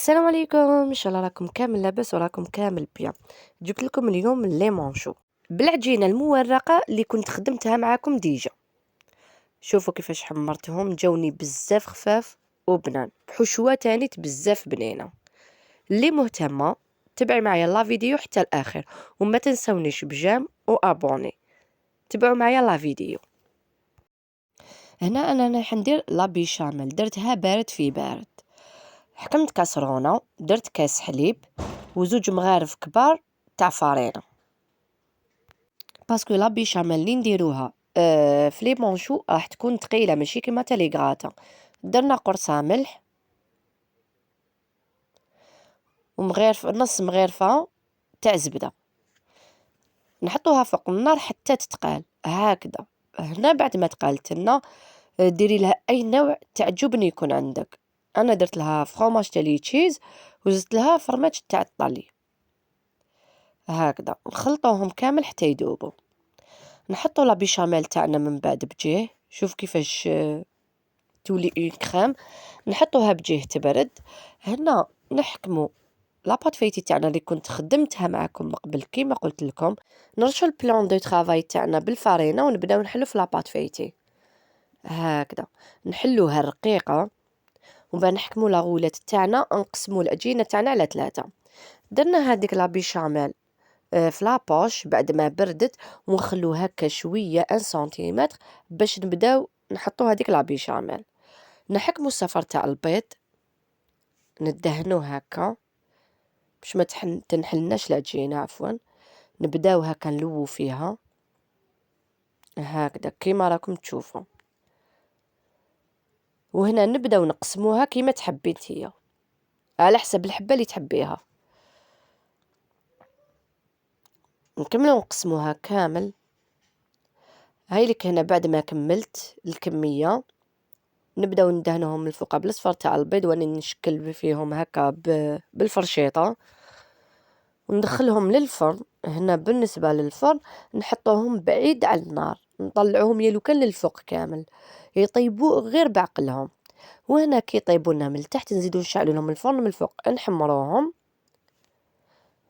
السلام عليكم، ان شاء الله راكم كامل لاباس وراكم كامل بيان. جبت لكم اليوم لي مونشو بالعجينه المورقه اللي كنت خدمتها معاكم ديجا. شوفوا كيفاش حمرتهم، جاوني بزاف خفاف وبنان بحشوه تانيت بزاف بنينه. اللي مهتمه تبعي معايا لا فيديو حتى الاخر، وما تنسونيش بجام وابوني. تبعوا معايا لا فيديو. هنا انا راح ندير لا بيشاميل، درتها بارد في بارد. حكمت كاسرونه، درت كاس حليب وزوج مغارف كبار تاع فارينه، باسكو لا بيشاميل اللي نديروها في لي مونشو راح تكون ثقيله ماشي كيما تاع لي غراتا. درنا قرصه ملح ومغرف نص مغرفه تاع زبده، نحطوها فوق النار حتى تتقال هكذا. هنا بعد ما تقالت لنا ديري لها اي نوع تاع جبن يكون عندك. انا درت لها فرomاج تاع لي تشيز وزدت لها فرماج تاع الطالي. هكذا نخلطوهم كامل حتى يذوبوا. نحطوا لا بيشاميل تاعنا من بعد بجيه، شوف كيفاش تولي اون كريم. نحطوها بجيه تبرد. هنا نحكموا لاباط فيتي تاعنا اللي كنت خدمتها معكم من قبل كيما قلت لكم. نرشوا البلان دو ترافاي تاعنا بالفارينه ونبداو نحلو في لاباط فيتي هكذا، نحلوها رقيقه. وبعد نحكموا لا غولات تاعنا، نقسموا العجينه تاعنا على 3. درنا هذيك لا بيشاميل في لابوش بعد ما بردت، ونخلو هكا شويه 1 سنتيمتر باش نبداو نحطو هذيك لا بيشاميل. نحكمو الصفر تاع البيض، ندهنوه هكا باش ما تنحلناش العجينه عفوا. نبداو هكا نلوو فيها هكذا كيما راكم تشوفوا. وهنا نبداو نقسموها كيما تحبي نتيا، على حسب الحبه اللي تحبيها. نكملو نقسموها كامل. هاي لك هنا بعد ما كملت الكميه نبداو ندهنوهم من الفوق بالصفر تاع البيض، واني نشكل فيهم هكا بالفرشيطه وندخلهم للفرن. هنا بالنسبه للفرن نحطوهم بعيد على النار، نطلعوهم يلو كان للفوق كامل يطيبوا غير بعقلهم. وهنا كي يطيبوا لنا من التحت نزيدو نشعلوا لهم الفرن من الفوق نحمروهم.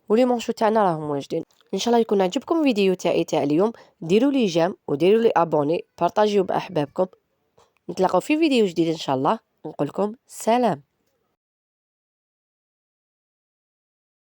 ولي مونشو تاعنا راهم واجدين. ان شاء الله يكون عجبكم فيديو تاعي تاع اليوم. ديروا لي جيم وديروا لي ابوني، بارطاجيو باحبابكم. نتلاقاو في فيديو جديد ان شاء الله. نقول لكم سلام.